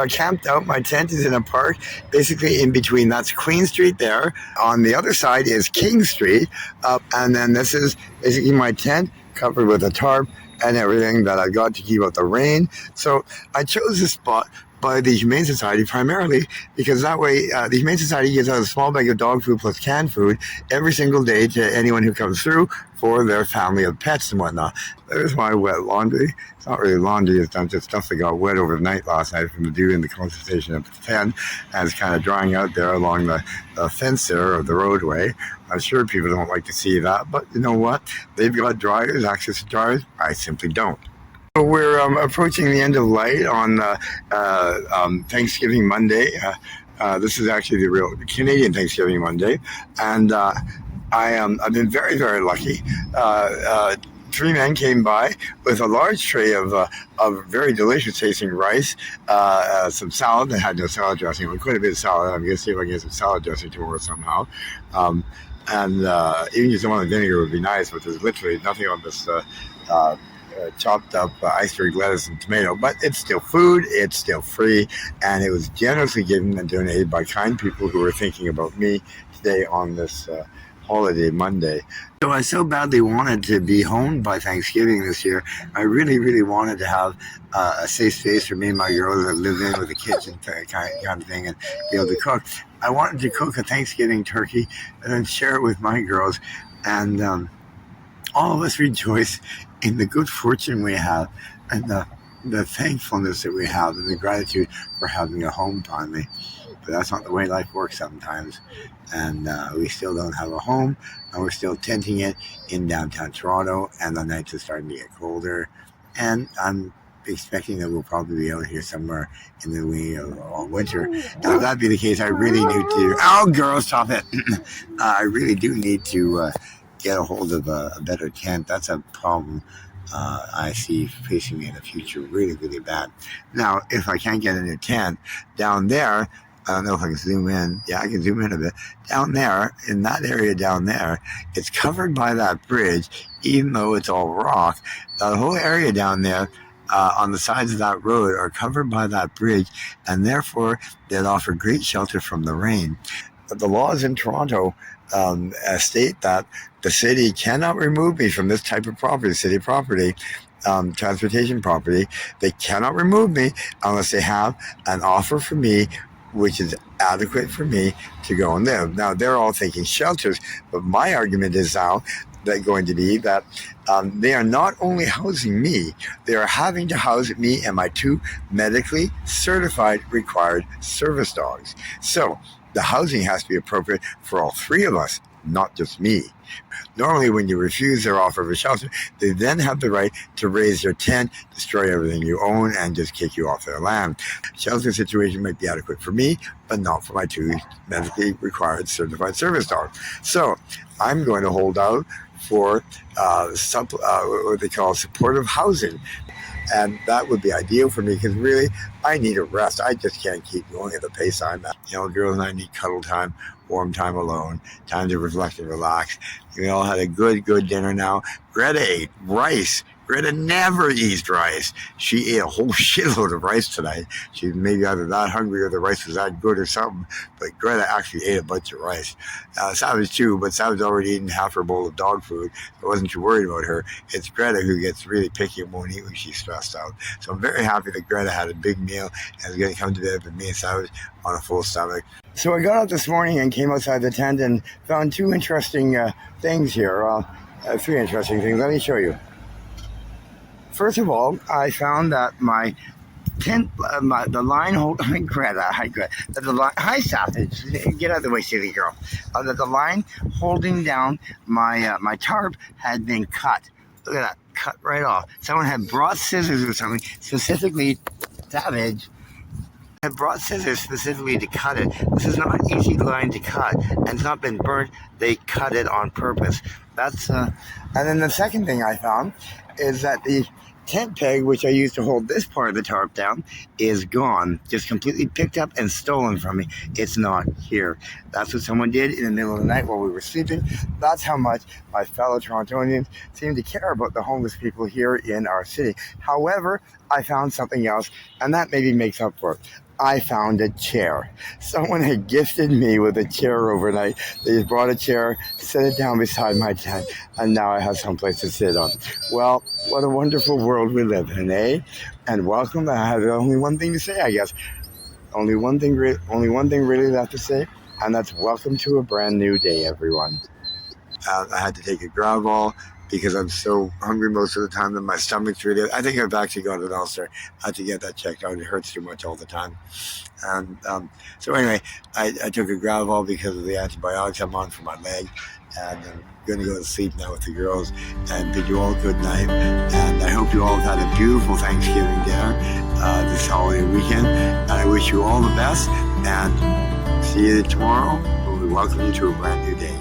camped out. My tent is in a park, basically in between. That's Queen Street there. On the other side is King Street. And then this is basically my tent covered with a tarp and everything that I got to keep out the rain. So I chose this spot by the Humane Society primarily because that way the Humane Society gives out a small bag of dog food plus canned food every single day to anyone who comes through for their family of pets and whatnot. There's my wet laundry. It's not really laundry, it's just stuff that got wet overnight last night from the dew in the concentration of the tent, and it's kind of drying out there along the fence there of the roadway. I'm sure people don't like to see that, but you know what? They've got dryers, access to dryers. I simply don't. So we're approaching the end of light on Thanksgiving Monday. This is actually the real Canadian Thanksgiving Monday, and I've been very, very lucky. 3 men came by with a large tray of very delicious tasting rice, some salad that had no salad dressing. Quite a bit of salad. I'm going to see if I can get some salad dressing tomorrow somehow. And even just one of the vinegar would be nice, but there's literally nothing on this chopped up iceberg lettuce and tomato, but it's still food, it's still free, and it was generously given and donated by kind people who were thinking about me today on this holiday Monday. So I so badly wanted to be home by Thanksgiving this year. I really, really wanted to have a safe space for me and my girls that live in with a kitchen kind of thing and be able to cook. I wanted to cook a Thanksgiving turkey and then share it with my girls, and all of us rejoice in the good fortune we have and the thankfulness that we have and the gratitude for having a home finally. But that's not the way life works sometimes. And we still don't have a home, and we're still tenting it in downtown Toronto, and the nights are starting to get colder. And I'm expecting that we'll probably be out here somewhere in the wee of winter. And if that be the case, I really need to... Oh, girl, stop it. I really do need to... get a hold of a better tent. That's a problem I see facing me in the future really, really bad. Now, if I can't get a new tent, down there, I don't know if I can zoom in. Yeah, I can zoom in a bit. Down there, in that area down there, it's covered by that bridge, even though it's all rock. The whole area down there on the sides of that road are covered by that bridge, and therefore they'd offer great shelter from the rain. But the laws in Toronto state that the city cannot remove me from this type of property, city property, transportation property. They cannot remove me unless they have an offer for me which is adequate for me to go and live. Now, they're all thinking shelters, but my argument is now that going to be that they are not only housing me, they are having to house me and my 2 medically certified required service dogs. So the housing has to be appropriate for all 3 of us, not just me. Normally, when you refuse their offer of a shelter, they then have the right to raise their tent, destroy everything you own, and just kick you off their land. Shelter situation might be adequate for me, but not for my 2 medically required certified service dogs. So I'm going to hold out for what they call supportive housing. And that would be ideal for me because really, I need a rest. I just can't keep going at the pace I'm at. You know, girls and I need cuddle time, warm time alone, time to reflect and relax. We all had a good dinner now. Greta ate rice. Greta never eats rice. She ate a whole shitload of rice tonight. She maybe either that hungry or the rice was that good or something. But Greta actually ate a bunch of rice. Savage too, but Savage already eaten half her bowl of dog food. I wasn't too worried about her. It's Greta who gets really picky and won't eat when she's stressed out. So I'm very happy that Greta had a big meal and is going to come to bed with me and Savage on a full stomach. So I got out this morning and came outside the tent and found 2 interesting things here. 3 interesting things. Let me show you. First of all, I found that my tent, the line holding Greta, hi Savage, get out of the way, silly girl. That the line holding down my tarp had been cut. Look at that, cut right off. Someone had brought scissors or something, specifically Savage had brought scissors specifically to cut it. This is not an easy line to cut, and it's not been burnt. They cut it on purpose. That's and then the second thing I found is that the tent peg, which I used to hold this part of the tarp down, is gone. Just completely picked up and stolen from me. It's not here. That's what someone did in the middle of the night while we were sleeping. That's how much my fellow Torontonians seem to care about the homeless people here in our city. However, I found something else, and that maybe makes up for it. I found a chair. Someone had gifted me with a chair overnight. They just brought a chair, set it down beside my tent, and now I have someplace to sit on. Well, what a wonderful world we live in, eh? And welcome. I have only one thing to say, I guess. Only one thing really left to say, and that's welcome to a brand new day, everyone. I had to take a Gravol because I'm so hungry most of the time that my stomach's really. I think I've actually got an ulcer. I had to get that checked out. It hurts too much all the time. And so anyway, I took a Gravol because of the antibiotics I'm on for my leg, and I'm going to go to sleep now with the girls and bid you all good night. And I hope you all have had a beautiful Thanksgiving dinner this holiday weekend. And I wish you all the best. And see you tomorrow when we welcome you to a brand new day.